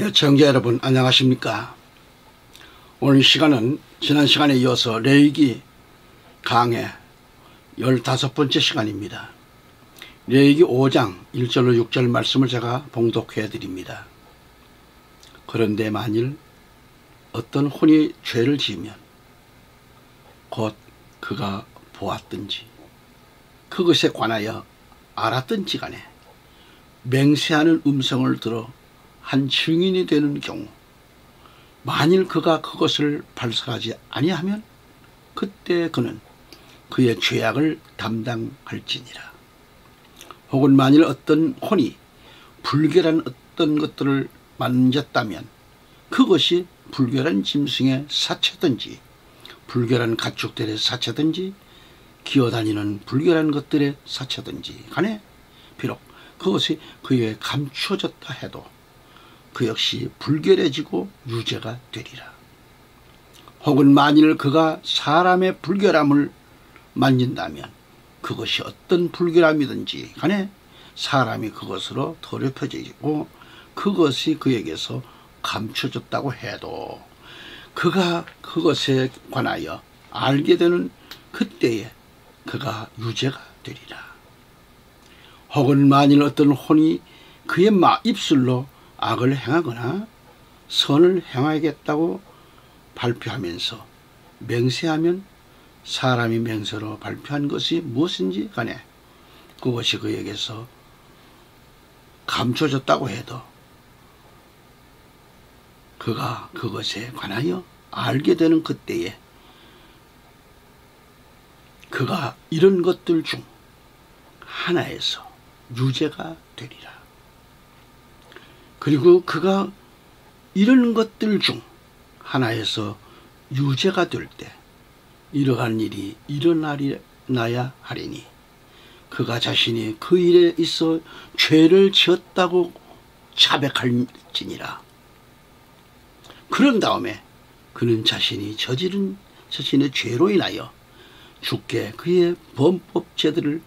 시청자 여러분 안녕하십니까. 오늘 시간은 지난 시간에 이어서 레위기 강해 15번째 시간입니다. 레위기 5장 1절로 6절 말씀을 제가 봉독해 드립니다. 그런데 만일 어떤 혼이 죄를 지으면 곧 그가 보았든지 그것에 관하여 알았든지 간에 맹세하는 음성을 들어 한 증인이 되는 경우, 만일 그가 그것을 발설하지 아니하면 그때 그는 그의 죄악을 담당할지니라. 혹은 만일 어떤 혼이 불결한 어떤 것들을 만졌다면 그것이 불결한 짐승의 사체든지 불결한 가축들의 사체든지 기어다니는 불결한 것들의 사체든지 간에 비록 그것이 그에게 감추어졌다 해도 그 역시 불결해지고 유죄가 되리라. 혹은 만일 그가 사람의 불결함을 만진다면 그것이 어떤 불결함이든지 간에 사람이 그것으로 더럽혀지고 그것이 그에게서 감춰졌다고 해도 그가 그것에 관하여 알게 되는 그때에 그가 유죄가 되리라. 혹은 만일 어떤 혼이 그의 입술로 악을 행하거나 선을 행하겠다고 발표하면서 맹세하면 사람이 맹세로 발표한 것이 무엇인지 간에 그것이 그에게서 감춰졌다고 해도 그가 그것에 관하여 알게 되는 그때에 그가 이런 것들 중 하나에서 유죄가 되리라. 그리고 그가 이런 것들 중 하나에서 유죄가 될 때 이러한 일이 일어나야 하리니 그가 자신이 그 일에 있어 죄를 지었다고 자백할지니라. 그런 다음에 그는 자신이 저지른 자신의 죄로 인하여 주께 그의 범법제들을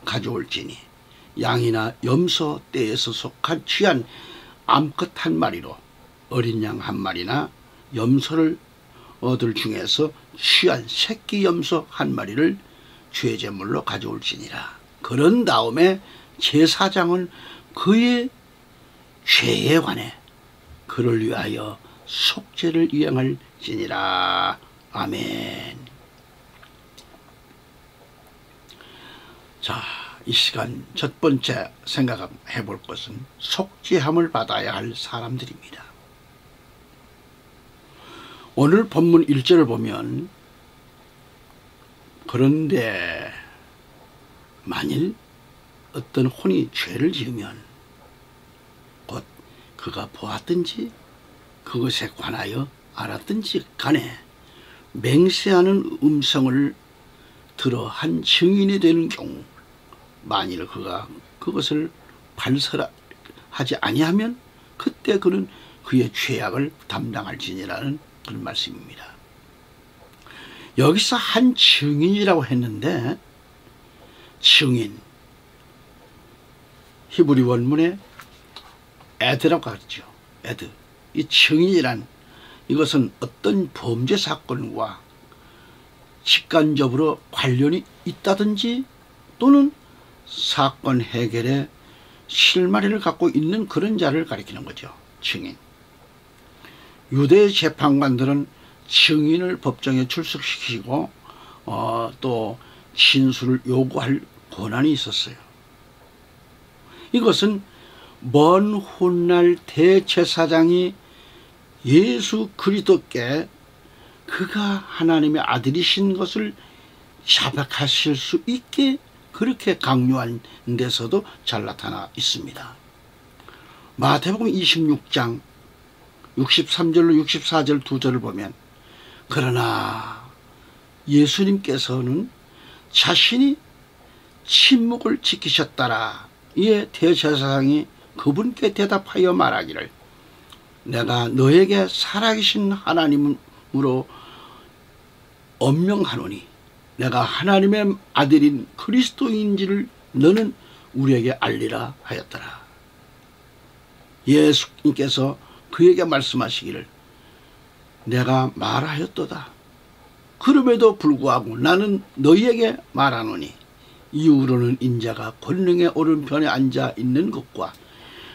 가져올지니 양이나 염소 떼에서 속한 취한 암컷 한 마리로 어린 양 한 마리나 염소를 얻을 중에서 취한 새끼 염소 한 마리를 죄제물로 가져올지니라. 그런 다음에 제사장은 그의 죄에 관해 그를 위하여 속죄를 이행할지니라. 아멘. 자, 이 시간 첫 번째 생각해 볼 것은 속죄함을 받아야 할 사람들입니다. 오늘 본문 1절을 보면 그런데 만일 어떤 혼이 죄를 지으면 곧 그가 보았든지 그것에 관하여 알았든지 간에 맹세하는 음성을 들어 한 증인이 되는 경우, 만일 그가 그것을 발설하지 아니하면 그때 그는 그의 죄악을 담당할지니라는 그런 말씀입니다. 여기서 한 증인이라고 했는데 증인, 히브리 원문에 에드라고 하죠. 에드. 이 증인이란 이것은 어떤 범죄 사건과 직간접으로 관련이 있다든지 또는 사건 해결에 실마리를 갖고 있는 그런 자를 가리키는 거죠. 증인. 유대 재판관들은 증인을 법정에 출석시키고 또 진술을 요구할 권한이 있었어요. 이것은 먼 훗날 대제사장이 예수 그리스도께 그가 하나님의 아들이신 것을 자백하실 수 있게 그렇게 강요한 데서도 잘 나타나 있습니다. 마태복음 26장 63절로 64절 두 절을 보면 그러나 예수님께서는 자신이 침묵을 지키셨더라. 이에 대제사장이 그분께 대답하여 말하기를 내가 너에게 살아계신 하나님으로 엄명하노니 내가 하나님의 아들인 그리스도인지를 너는 우리에게 알리라 하였더라. 예수님께서 그에게 말씀하시기를 내가 말하였도다. 그럼에도 불구하고 나는 너희에게 말하노니 이후로는 인자가 권능의 오른편에 앉아 있는 것과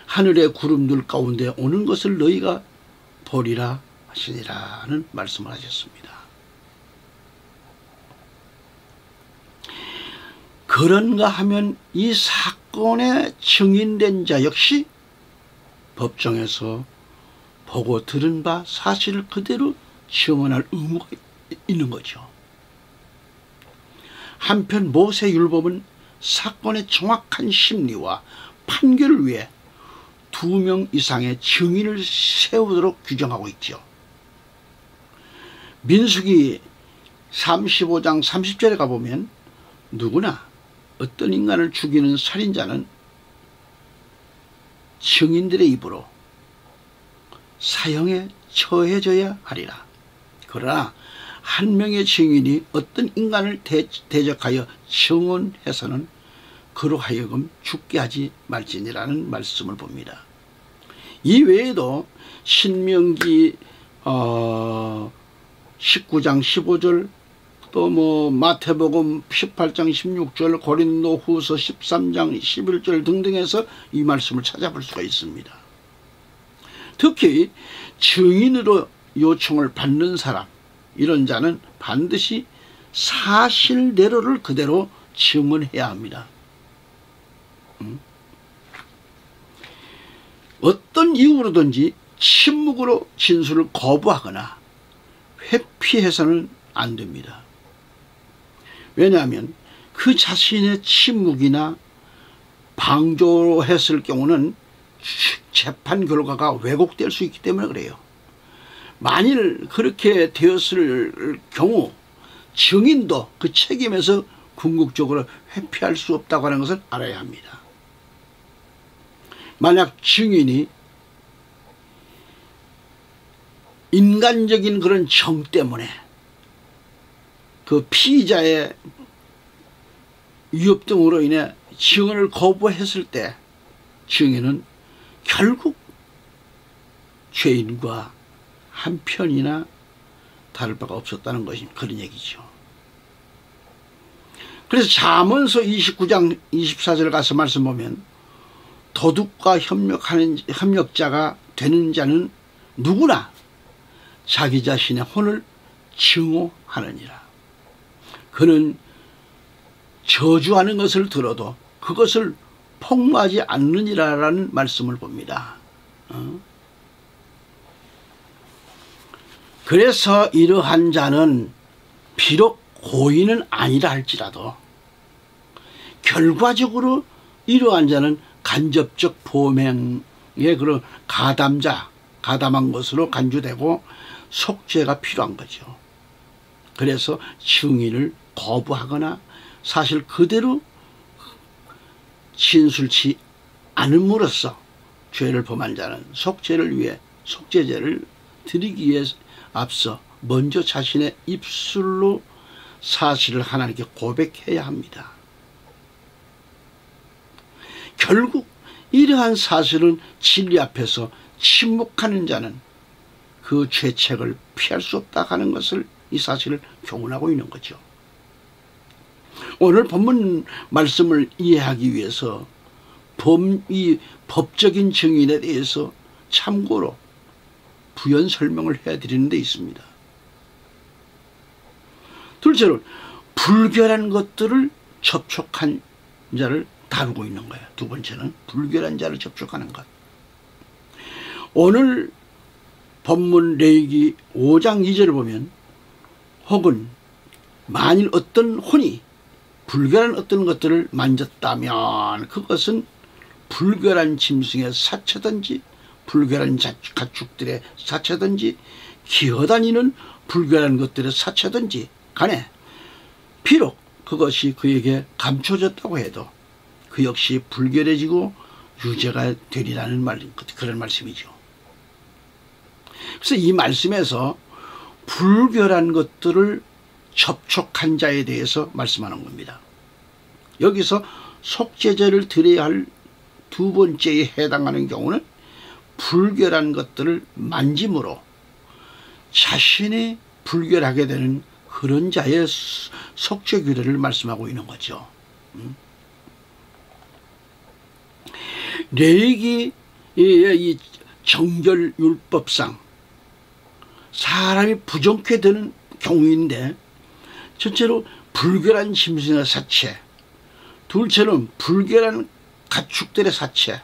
하늘의 구름들 가운데 오는 것을 너희가 보리라 하시니라는 말씀을 하셨습니다. 그런가 하면 이 사건에 증인된 자 역시 법정에서 보고 들은 바 사실을 그대로 증언할 의무가 있는 거죠. 한편 모세율법은 사건의 정확한 심리와 판결을 위해 2명 이상의 증인을 세우도록 규정하고 있죠. 민수기 35장 30절에 가보면 누구나 어떤 인간을 죽이는 살인자는 증인들의 입으로 사형에 처해져야 하리라. 그러나 한 명의 증인이 어떤 인간을 대적하여 증언해서는 그로 하여금 죽게 하지 말지니라는 말씀을 봅니다. 이 외에도 신명기 19장 15절 또 마태복음 18장 16절 고린도후서 13장 11절 등등에서 이 말씀을 찾아볼 수가 있습니다. 특히 증인으로 요청을 받는 사람, 이런 자는 반드시 사실대로를 그대로 증언해야 합니다. 어떤 이유로든지 침묵으로 진술을 거부하거나 회피해서는 안 됩니다. 왜냐하면 그 자신의 침묵이나 방조했을 경우는 재판 결과가 왜곡될 수 있기 때문에 그래요. 만일 그렇게 되었을 경우 증인도 그 책임에서 궁극적으로 회피할 수 없다고 하는 것을 알아야 합니다. 만약 증인이 인간적인 그런 정 때문에 그 피의자의 위협 등으로 인해 증언을 거부했을 때 증인은 결국 죄인과 한 편이나 다를 바가 없었다는 것이 그런 얘기죠. 그래서 잠언서 29장 24절 가서 말씀 보면 도둑과 협력자가 되는 자는 누구나 자기 자신의 혼을 증오하느니라. 그는 저주하는 것을 들어도 그것을 폭로하지 않느니라라는 말씀을 봅니다. 그래서 이러한 자는 비록 고인은 아니라 할지라도 결과적으로 이러한 자는 간접적 범행의 그런 가담한 것으로 간주되고 속죄가 필요한 거죠. 그래서 증인을 거부하거나 사실 그대로 진술치 않음으로써 죄를 범한 자는 속죄를 위해 속죄제를 드리기 위해 앞서 먼저 자신의 입술로 사실을 하나님께 고백해야 합니다. 결국 이러한 사실은 진리 앞에서 침묵하는 자는 그 죄책을 피할 수 없다 하는 것을 이 사실을 교훈하고 있는 거죠. 오늘 본문 말씀을 이해하기 위해서 이 법적인 증인에 대해서 참고로 부연 설명을 해드리는 데 있습니다. 둘째로 불결한 것들을 접촉한 자를 다루고 있는 거예요. 두 번째는 불결한 자를 접촉하는 것. 오늘 본문 레위기 5장 2절을 보면 혹은 만일 어떤 혼이 불결한 어떤 것들을 만졌다면 그것은 불결한 짐승의 사체든지 불결한 가축들의 사체든지 기어다니는 불결한 것들의 사체든지 간에 비록 그것이 그에게 감춰졌다고 해도 그 역시 불결해지고 유죄가 되리라는 그런 말씀이죠. 그래서 이 말씀에서 불결한 것들을 접촉한 자에 대해서 말씀하는 겁니다. 여기서 속죄제를 드려야 할 두 번째에 해당하는 경우는 불결한 것들을 만짐으로 자신이 불결하게 되는 그런 자의 속죄규례를 말씀하고 있는 거죠. 레위기 이 정결율법상 사람이 부정케 되는 경우인데, 첫째로 불결한 짐승의 사체, 둘째는 불결한 가축들의 사체,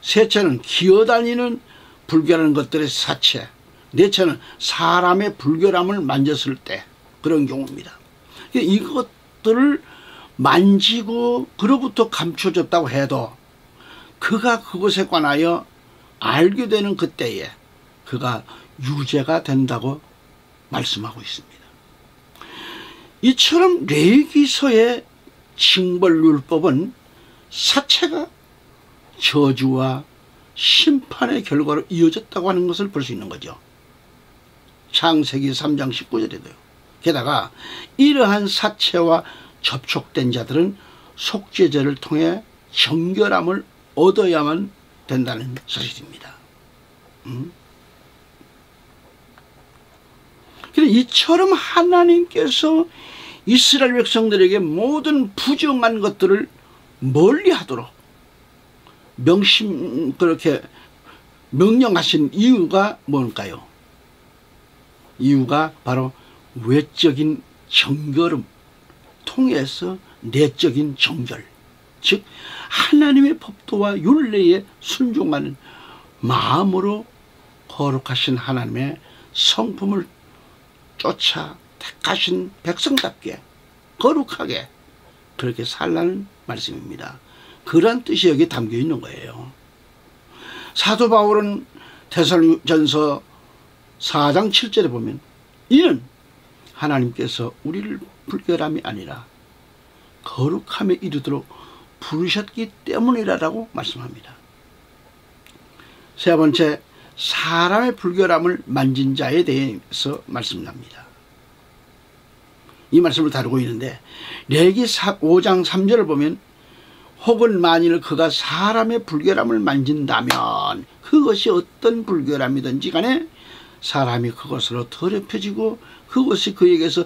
셋째는 기어다니는 불결한 것들의 사체, 넷째는 사람의 불결함을 만졌을 때 그런 경우입니다. 이것들을 만지고 그로부터 감춰졌다고 해도 그가 그것에 관하여 알게 되는 그때에 그가 유죄가 된다고 말씀하고 있습니다. 이처럼 레위기서의 징벌율법은 사체가 저주와 심판의 결과로 이어졌다고 하는 것을 볼 수 있는 거죠. 창세기 3장 19절에도요. 게다가 이러한 사체와 접촉된 자들은 속죄제를 통해 정결함을 얻어야만 된다는 사실입니다. 이처럼 하나님께서 이스라엘 백성들에게 모든 부정한 것들을 멀리하도록 그렇게 명령하신 이유가 뭘까요? 이유가 바로 외적인 정결을 통해서 내적인 정결, 즉 하나님의 법도와 율례에 순종하는 마음으로 거룩하신 하나님의 성품을 쫓아 택하신 백성답게 거룩하게 그렇게 살라는 말씀입니다. 그러한 뜻이 여기 담겨 있는 거예요. 사도 바울은 데살로니가전서 4장 7절에 보면 이는 하나님께서 우리를 불결함이 아니라 거룩함에 이르도록 부르셨기 때문이라고 말씀합니다. 세 번째, 사람의 불결함을 만진 자에 대해서 말씀합니다. 이 말씀을 다루고 있는데 레위기 5장 3절을 보면 혹은 만일 그가 사람의 불결함을 만진다면 그것이 어떤 불결함이든지 간에 사람이 그것으로 더럽혀지고 그것이 그에게서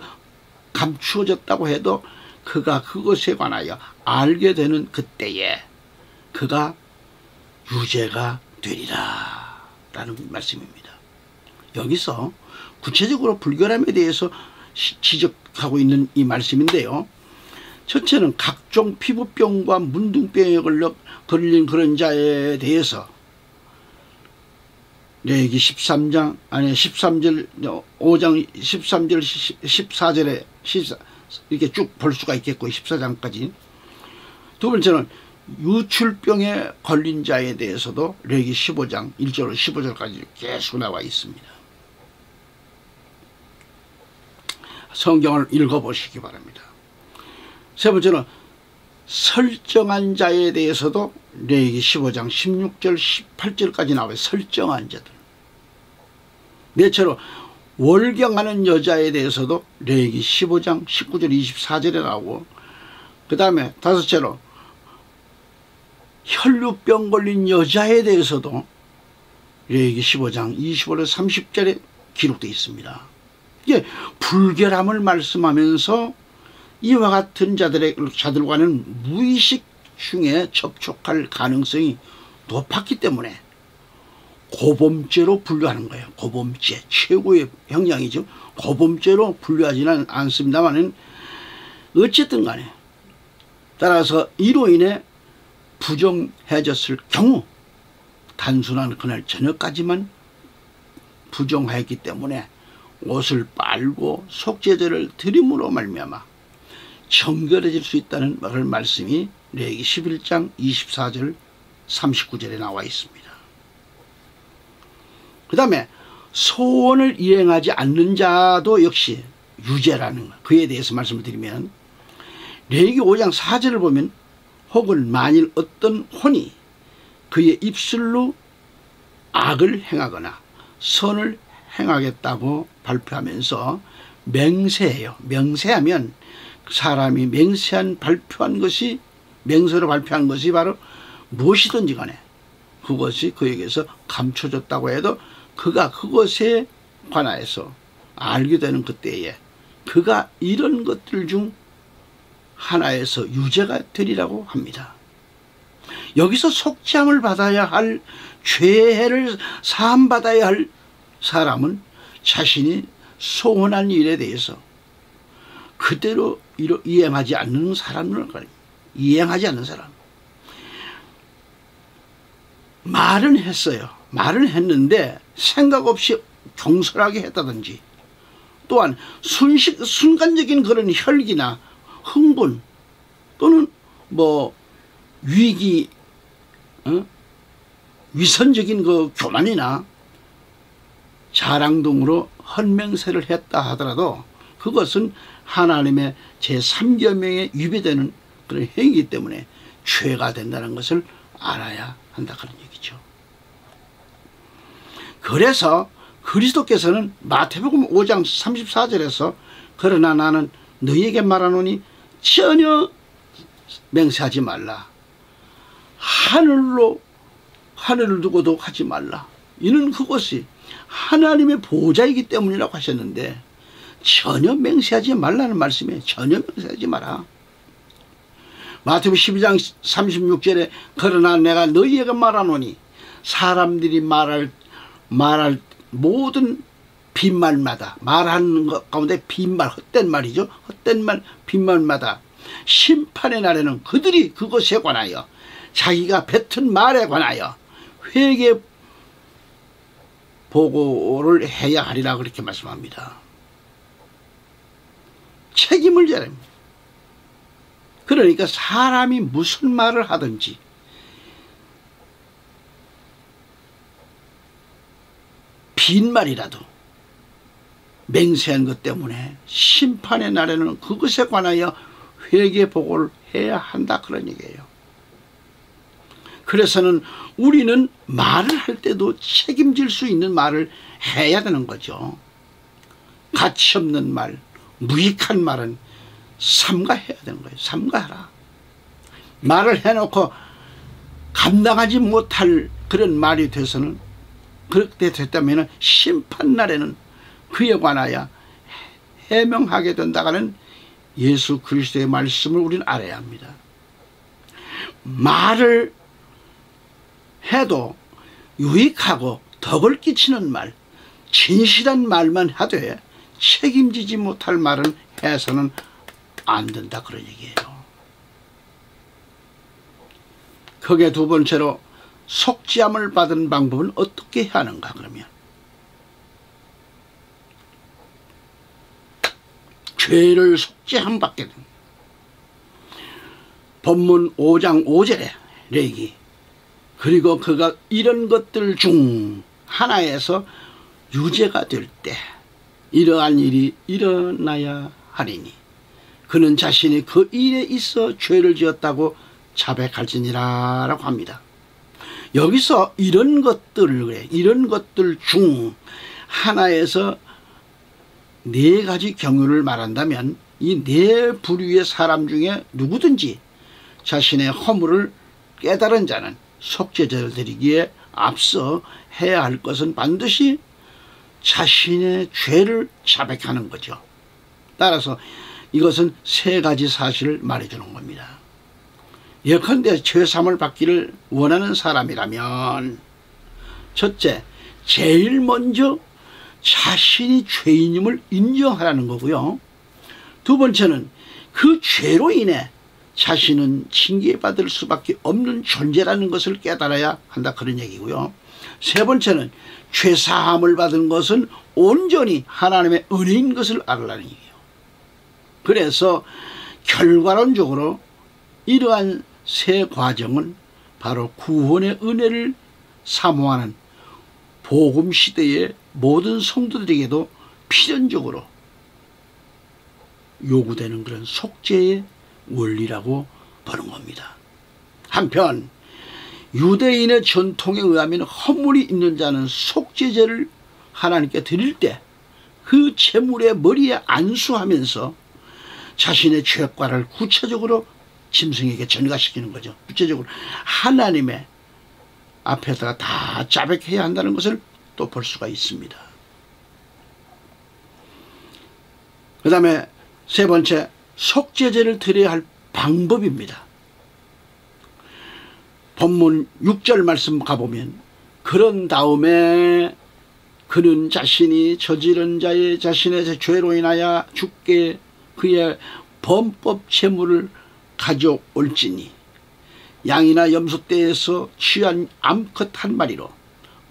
감추어졌다고 해도 그가 그것에 관하여 알게 되는 그때에 그가 유죄가 되리라 라는 말씀입니다. 여기서 구체적으로 불결함에 대해서 지적하고 있는 이 말씀인데요. 첫째는 각종 피부병과 문둥병에 걸린 그런 자에 대해서 레위기 13장 아니 13절 5장 13절 14절에 이렇게 쭉 볼 수가 있겠고 14장까지. 두 번째는 유출병에 걸린 자에 대해서도 레위기 15장 1절로 15절까지 계속 나와 있습니다. 성경을 읽어보시기 바랍니다. 세 번째는 설정한 자에 대해서도 레위기 15장 16절 18절까지 나와요. 설정한 자들. 넷째로 월경하는 여자에 대해서도 레위기 15장 19절 24절에 나오고, 그 다음에 다섯째로 혈류병 걸린 여자에 대해서도 레위기 15장 25절 30절에 기록되어 있습니다. 이게 불결함을 말씀하면서 이와 같은 자들과는 무의식 중에 접촉할 가능성이 높았기 때문에 고범죄로 분류하는 거예요. 고범죄, 최고의 형량이죠. 고범죄로 분류하지는 않습니다만 어쨌든 간에 따라서 이로 인해 부정해졌을 경우 단순한 그날 저녁까지만 부정하였기 때문에 옷을 빨고 속죄제를 드림으로 말미암아 정결해질 수 있다는 말씀이 레위기 11장 24절 39절에 나와 있습니다. 그 다음에 소원을 이행하지 않는 자도 역시 유죄라는 것, 그에 대해서 말씀을 드리면 레위기 5장 4절을 보면 혹은 만일 어떤 혼이 그의 입술로 악을 행하거나 선을 행하겠다고 발표하면서 맹세해요. 맹세하면 사람이 맹세한 발표한 것이 맹세로 발표한 것이 바로 무엇이든지 간에 그것이 그에게서 감춰졌다고 해도 그가 그것에 관하여서 알게 되는 그때에 그가 이런 것들 중 하나에서 유죄가 되리라고 합니다. 여기서 속죄함을 받아야 할, 죄를 사함받아야 할 사람은 자신이 소원한 일에 대해서 그대로 이행하지 않는 사람을 말합니다. 이행하지 않는 사람. 말은 했어요. 말은 했는데 생각 없이 경솔하게 했다든지, 또한 순간적인 그런 혈기나 흥분 또는 뭐 위기, 위선적인 그 교만이나 자랑 등으로 헌맹세를 했다 하더라도 그것은 하나님의 제3계명에 위배되는 그런 행위이기 때문에 죄가 된다는 것을 알아야 한다 그런 얘기죠. 그래서 그리스도께서는 마태복음 5장 34절에서 그러나 나는 너희에게 말하노니 전혀 맹세하지 말라. 하늘을 두고도 하지 말라. 이는 그것이 하나님의 보호자이기 때문이라고 하셨는데 전혀 맹세하지 말라는 말씀에 전혀 맹세하지 마라. 마태복음 12장 36절에 그러나 내가 너희에게 말하노니 사람들이 말할 모든 빈말마다, 말하는 것 가운데 빈말, 헛된 말이죠. 헛된 말, 빈말마다 심판의 날에는 그들이 그것에 관하여 자기가 뱉은 말에 관하여 회개 보고를 해야 하리라 그렇게 말씀합니다. 책임을 져야 합니다. 그러니까 사람이 무슨 말을 하든지 빈말이라도 맹세한 것 때문에 심판의 날에는 그것에 관하여 회개 보고를 해야 한다 그런 얘기예요. 그래서는 우리는 말을 할 때도 책임질 수 있는 말을 해야 되는 거죠. 가치 없는 말, 무익한 말은 삼가해야 되는 거예요. 삼가하라. 말을 해놓고 감당하지 못할 그런 말이 돼서는, 그렇게 됐다면 심판날에는 그에 관하여 해명하게 된다는 예수 그리스도의 말씀을 우리는 알아야 합니다. 말을 해도 유익하고 덕을 끼치는 말, 진실한 말만 하되 책임지지 못할 말은 해서는 안 된다 그런 얘기예요. 거기에 두 번째로 속죄함을 받은 방법은 어떻게 해야 하는가 그러면 죄를 속죄함 받게 됩니다. 본문 5장 5절에 레기 그리고 그가 이런 것들 중 하나에서 유죄가 될 때 이러한 일이 일어나야 하리니 그는 자신이 그 일에 있어 죄를 지었다고 자백할지니라 라고 합니다. 여기서 이런 것들 중 하나에서 네 가지 경우를 말한다면 이 네 부류의 사람 중에 누구든지 자신의 허물을 깨달은 자는 속죄제를 드리기에 앞서 해야 할 것은 반드시 자신의 죄를 자백하는 거죠. 따라서 이것은 세 가지 사실을 말해주는 겁니다. 예컨대 죄사함을 받기를 원하는 사람이라면 첫째, 제일 먼저 자신이 죄인임을 인정하라는 거고요. 두 번째는 그 죄로 인해 자신은 징계받을 수밖에 없는 존재라는 것을 깨달아야 한다 그런 얘기고요. 세 번째는 죄사함을 받은 것은 온전히 하나님의 은혜인 것을 알라는 얘기예요. 그래서 결과론적으로 이러한 세 과정은 바로 구원의 은혜를 사모하는 복음 시대의 모든 성도들에게도 필연적으로 요구되는 그런 속죄의 원리라고 보는 겁니다. 한편 유대인의 전통에 의하면 허물이 있는 자는 속죄제를 하나님께 드릴 때 그 제물의 머리에 안수하면서 자신의 죄과를 구체적으로 짐승에게 전가시키는 거죠. 구체적으로 하나님의 앞에다가 다 자백해야 한다는 것을 또 볼 수가 있습니다. 그 다음에 세 번째, 속죄제를 드려야 할 방법입니다. 본문 6절 말씀 가보면, 그런 다음에 그는 자신이 저지른 자의 자신의 죄로 인하여 죽게 그의 범법 제물을 가져올지니 양이나 염소떼에서 취한 암컷 한 마리로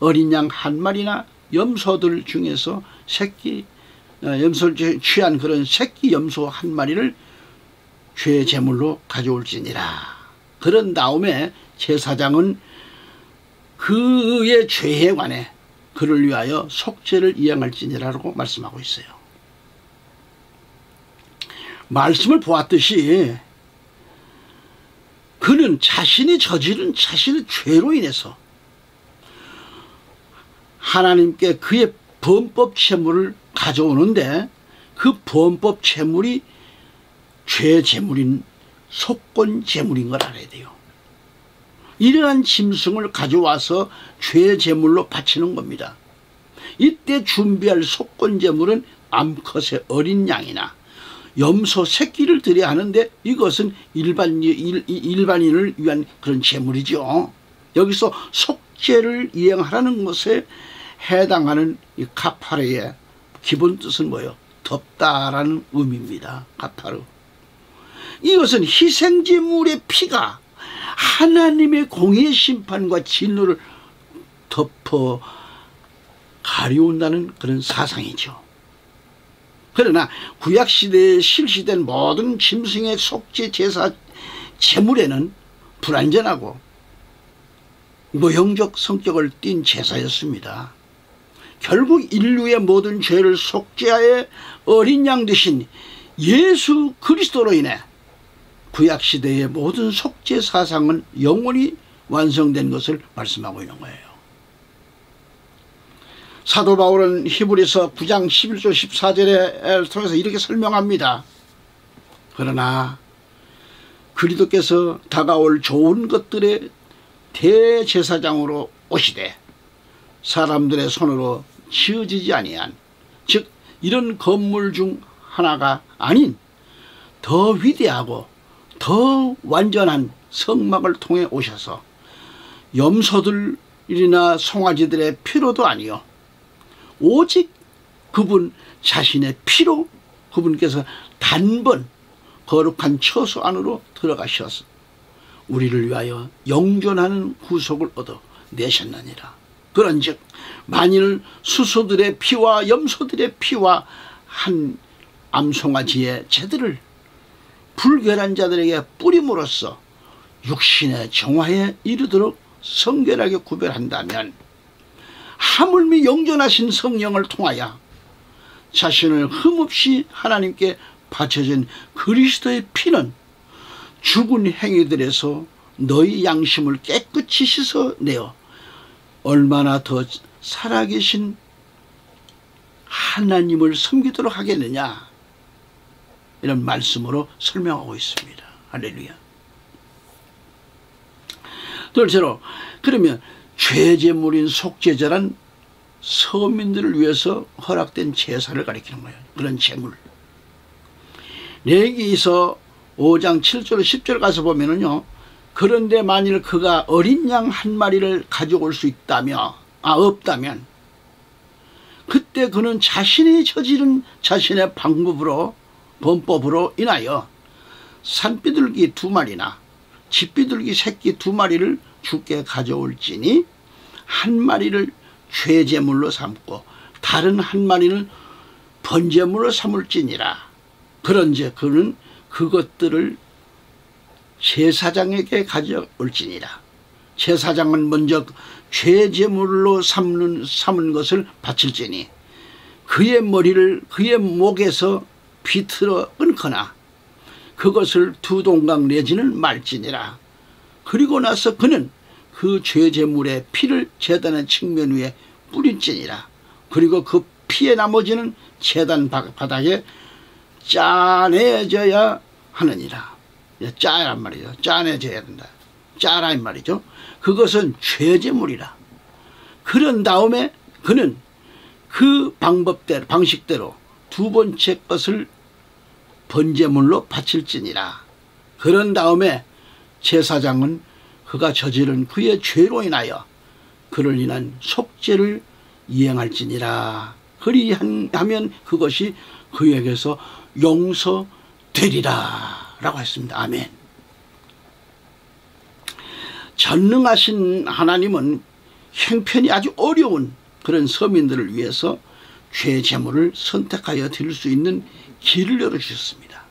어린 양 한 마리나 염소들 중에서 취한 그런 새끼 염소 한 마리를 죄 제물로 가져올지니라. 그런 다음에 제사장은 그의 죄에 관해 그를 위하여 속죄를 이행할지니라라고 말씀하고 있어요. 말씀을 보았듯이 그는 자신이 저지른 자신의 죄로 인해서 하나님께 그의 범법 제물을 가져오는데, 그 범법 제물이 죄 제물인 속건 제물인 걸 알아야 돼요. 이러한 짐승을 가져와서 죄 제물로 바치는 겁니다. 이때 준비할 속건 제물은 암컷의 어린 양이나 염소 새끼를 드려야 하는데, 이것은 일반인을 위한 그런 제물이죠. 여기서 속죄를 이행하라는 것에 해당하는 이 카파르의 기본 뜻은 뭐예요? 덮다라는 의미입니다. 카파르. 이것은 희생제물의 피가 하나님의 공의의 심판과 진노를 덮어 가려운다는 그런 사상이죠. 그러나 구약시대에 실시된 모든 짐승의 속죄 제사 제물에는 불완전하고 무형적 성격을 띤 제사였습니다. 결국 인류의 모든 죄를 속죄하여 어린 양 되신 예수 그리스도로 인해 구약시대의 모든 속죄 사상은 영원히 완성된 것을 말씀하고 있는 거예요. 사도 바울은 히브리서 9장 11절 14절을 통해서 이렇게 설명합니다. 그러나 그리스도께서 다가올 좋은 것들의 대제사장으로 오시되 사람들의 손으로 지어지지 아니한, 즉 이런 건물 중 하나가 아닌 더 위대하고 더 완전한 성막을 통해 오셔서 염소들이나 송아지들의 피로도 아니요 오직 그분 자신의 피로 그분께서 단번 거룩한 처소 안으로 들어가셔서 우리를 위하여 영존하는 구속을 얻어 내셨느니라. 그런즉 만일 수소들의 피와 염소들의 피와 한 암송아지의 제들을 불결한 자들에게 뿌림으로써 육신의 정화에 이르도록 성결하게 구별한다면, 하물며 영존하신 성령을 통하여 자신을 흠없이 하나님께 바쳐진 그리스도의 피는 죽은 행위들에서 너희 양심을 깨끗이 씻어내어 얼마나 더 살아계신 하나님을 섬기도록 하겠느냐, 이런 말씀으로 설명하고 있습니다. 할렐루야. 둘째로, 그러면 죄제물인 속죄제란 서민들을 위해서 허락된 제사를 가리키는 거예요. 그런 제물. 레위기서 5장 7절 10절 가서 보면은요, 그런데 만일 그가 어린 양 한 마리를 가져올 수 없다면 그때 그는 자신이 저지른 자신의 범법으로 인하여 산비둘기 2마리나 집비둘기 새끼 2마리를 주께 가져올지니 한 마리를 죄제물로 삼고 다른 한 마리는 번제물로 삼을지니라. 그런즉 그는 그것들을 제사장에게 가져올지니라. 제사장은 먼저 죄제물로 삼은 것을 바칠지니 그의 머리를 그의 목에서 비틀어 끊거나 그것을 2동강 내지는 말지니라. 그리고 나서 그는 그 죄제물의 피를 제단의 측면 위에 뿌릴지니라. 그리고 그 피의 나머지는 제단 바닥에 짜내져야 하느니라. 짜란 말이죠. 짜내져야 된다. 짜라 이 말이죠. 그것은 죄제물이라. 그런 다음에 그는 그 방법대로 방식대로 두 번째 것을 번제물로 바칠지니라. 그런 다음에 제사장은 그가 저지른 그의 죄로 인하여 그를 인한 속죄를 이행할지니라. 그리하면 그것이 그에게서 용서되리라 라고 했습니다. 아멘. 전능하신 하나님은 형편이 아주 어려운 그런 서민들을 위해서 죄 제물을 선택하여 드릴 수 있는 길을 열어주셨습니다.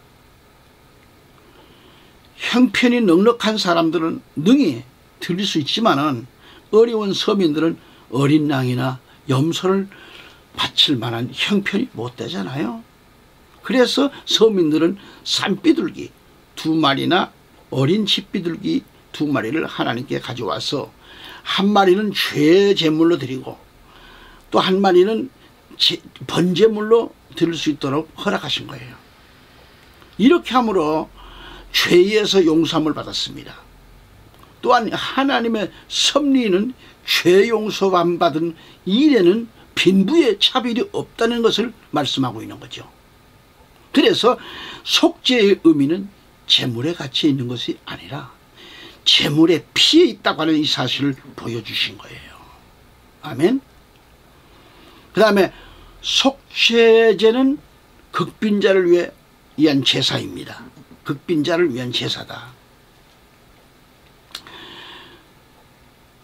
형편이 넉넉한 사람들은 능히 드릴 수 있지만은 어려운 서민들은 어린 양이나 염소를 바칠 만한 형편이 못 되잖아요. 그래서 서민들은 산비둘기 2마리나 어린 집비둘기 2마리를 하나님께 가져와서 한 마리는 죄 제물로 드리고 또 한 마리는 번제물로 드릴 수 있도록 허락하신 거예요. 이렇게 함으로 죄에서 용서함을 받았습니다. 또한 하나님의 섭리는 죄 용서함 받은 일에는 빈부의 차별이 없다는 것을 말씀하고 있는 거죠. 그래서 속죄의 의미는 제물에 갇혀 있는 것이 아니라 제물의 피에 있다고 하는 이 사실을 보여주신 거예요. 아멘. 그 다음에 속죄제는 극빈자를 위한 제사입니다. 극빈자를 위한 제사다.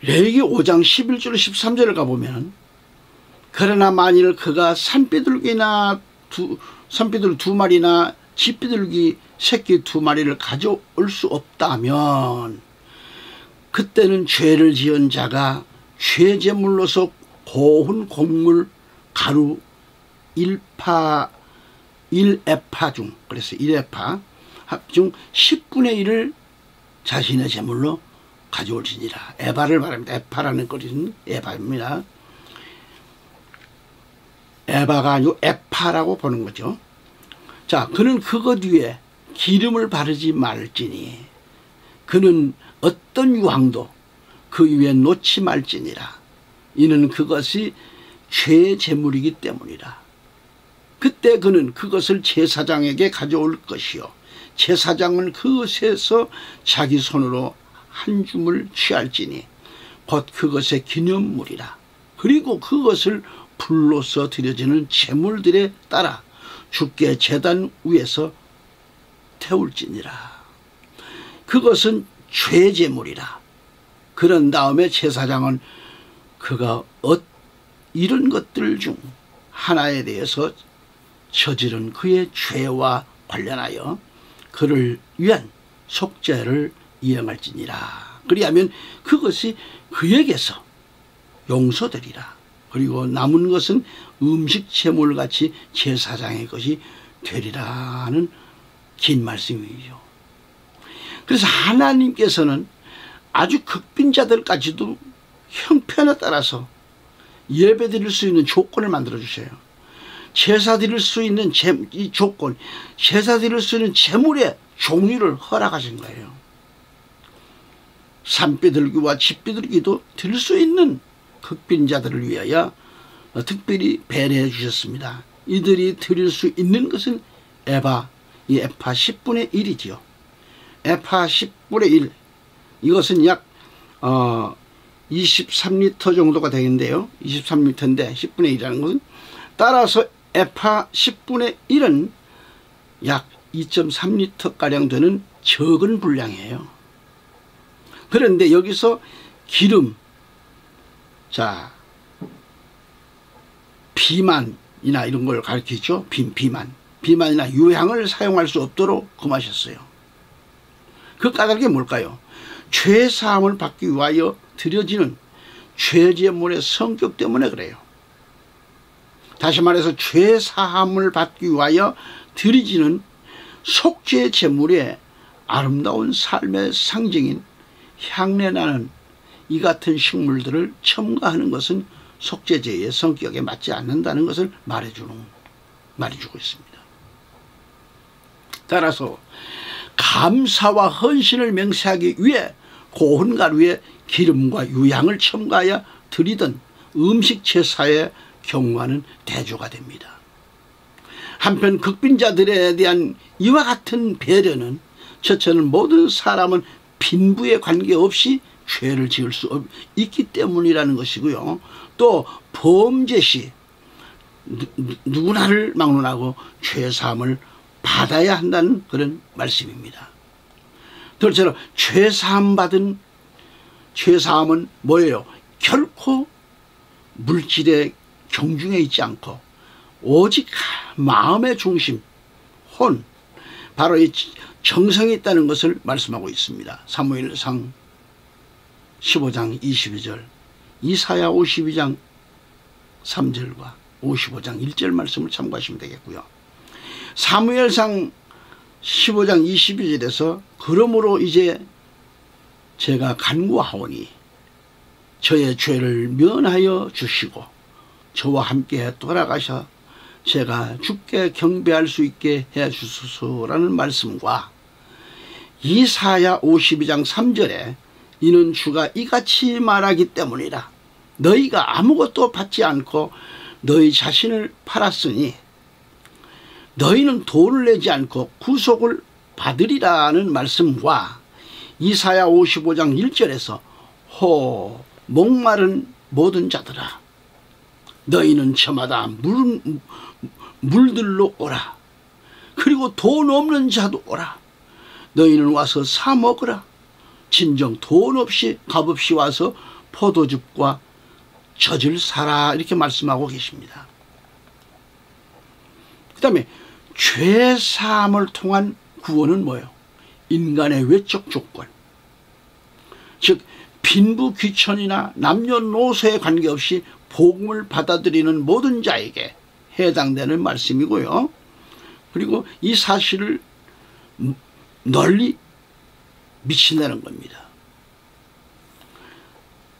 레위기 5장 11절 13절을 가보면 그러나 만일 그가 산비둘기 2마리나 집비둘기 새끼 2마리를 가져올 수 없다면 그때는 죄를 지은 자가 죄제물로서 고운 곡물 가루 1에파 중, 그래서 1에파 중 10분의 1을 자신의 제물로 가져올지니라. 에바를 말합니다. 에파라는 것은 에바입니다. 에바가 아니고 에파라고 보는 거죠. 자, 그는 그것 위에 기름을 바르지 말지니 그는 어떤 유황도 그 위에 놓지 말지니라. 이는 그것이 죄 제물이기 때문이라. 그때 그는 그것을 제사장에게 가져올 것이요 제사장은 그것에서 자기 손으로 한 줌을 취할지니 곧 그것의 기념물이라. 그리고 그것을 불로서 드려지는 제물들에 따라 주께 제단 위에서 태울지니라. 그것은 죄 제물이라. 그런 다음에 제사장은 그가 이런 것들 중 하나에 대해서 저지른 그의 죄와 관련하여 그를 위한 속죄를 이행할지니라. 그리하면 그것이 그에게서 용서되리라. 그리고 남은 것은 음식 제물같이 제사장의 것이 되리라는 긴 말씀이죠. 그래서 하나님께서는 아주 극빈자들까지도 형편에 따라서 예배 드릴 수 있는 조건을 만들어 주셔요. 제사 드릴 수 있는 이 조건, 제사 드릴 수 있는 제물의 종류를 허락하신 거예요. 산비둘기와 집비둘기도 드릴 수 있는 극빈자들을 위하여 특별히 배려해 주셨습니다. 이들이 드릴 수 있는 것은 이 에파 10분의 1이지요. 에파 10분의 1. 이것은 약 23리터 정도가 되는데요. 23리터인데 10분의 1이라는 것은 따라서 에파 10분의 1은 약 2.3리터가량 되는 적은 분량이에요. 그런데 여기서 기름, 자, 비만이나 이런 걸 가르치죠. 비만이나 유향을 사용할 수 없도록 금하셨어요. 그 까닭이 뭘까요? 죄사함을 받기 위하여 드려지는 죄제물의 성격 때문에 그래요. 다시 말해서 죄사함을 받기 위하여 드려지는 속죄 제물의 아름다운 삶의 상징인 향내나는 이 같은 식물들을 첨가하는 것은 속죄제의 성격에 맞지 않는다는 것을 말해주고 있습니다. 따라서 감사와 헌신을 맹세하기 위해 고운 가루에 기름과 유향을 첨가하여 드리던 음식 제사의 경우와는 대조가 됩니다. 한편 극빈자들에 대한 이와 같은 배려는 첫째는 모든 사람은 빈부에 관계없이 죄를 지을 수 있기 때문이라는 것이고요. 또 범죄 시 누구나를 막론하고 죄사함을 받아야 한다는 그런 말씀입니다. 둘째로 죄사함은 뭐예요? 결코 물질의 경중에 있지 않고 오직 마음의 중심, 혼, 바로 이 정성이 있다는 것을 말씀하고 있습니다. 사무엘상 15장 22절, 이사야 52장 3절과 55장 1절 말씀을 참고하시면 되겠고요. 사무엘상 15장 22절에서 그러므로 이제 제가 간구하오니 저의 죄를 면하여 주시고 저와 함께 돌아가셔 제가 주께 경배할 수 있게 해 주소서라는 말씀과 이사야 52장 3절에 이는 주가 이같이 말하기 때문이라 너희가 아무것도 받지 않고 너희 자신을 팔았으니 너희는 돈을 내지 않고 구속을 받으리라는 말씀과 이사야 55장 1절에서 호 목마른 모든 자들아 너희는 저마다 물들로 오라. 그리고 돈 없는 자도 오라. 너희는 와서 사 먹으라. 진정 돈 없이 값없이 와서 포도즙과 젖을 사라. 이렇게 말씀하고 계십니다. 그 다음에 죄사함을 통한 구원은 뭐예요? 인간의 외적 조건, 즉 빈부 귀천이나 남녀노소에 관계없이 복음을 받아들이는 모든 자에게 해당되는 말씀이고요. 그리고 이 사실을 널리 미친다는 겁니다.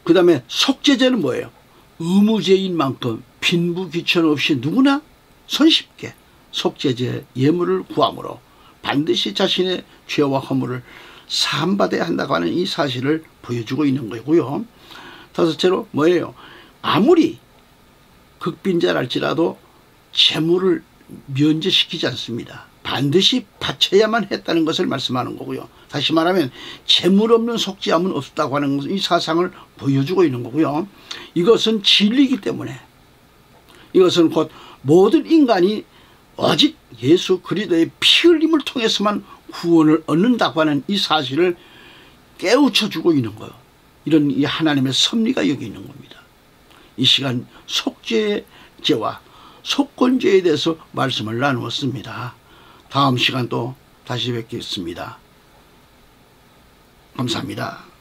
그 다음에 속죄제는 뭐예요? 의무제인 만큼 빈부 귀천 없이 누구나 손쉽게 속죄제 예물을 구함으로 반드시 자신의 죄와 허물을 사함받아야 한다고 하는 이 사실을 보여주고 있는 거고요. 다섯째로 뭐예요? 아무리 극빈자랄지라도 재물을 면제시키지 않습니다. 반드시 바쳐야만 했다는 것을 말씀하는 거고요. 다시 말하면 재물 없는 속죄함은 없다고 하는 이 사상을 보여주고 있는 거고요. 이것은 진리이기 때문에 이것은 곧 모든 인간이 오직 예수 그리스도의 피 흘림을 통해서만 구원을 얻는다고 하는 이 사실을 깨우쳐주고 있는 거예요. 이런 이 하나님의 섭리가 여기 있는 겁니다. 이 시간 속죄제와 속건제에 대해서 말씀을 나누었습니다. 다음 시간 또 다시 뵙겠습니다. 감사합니다.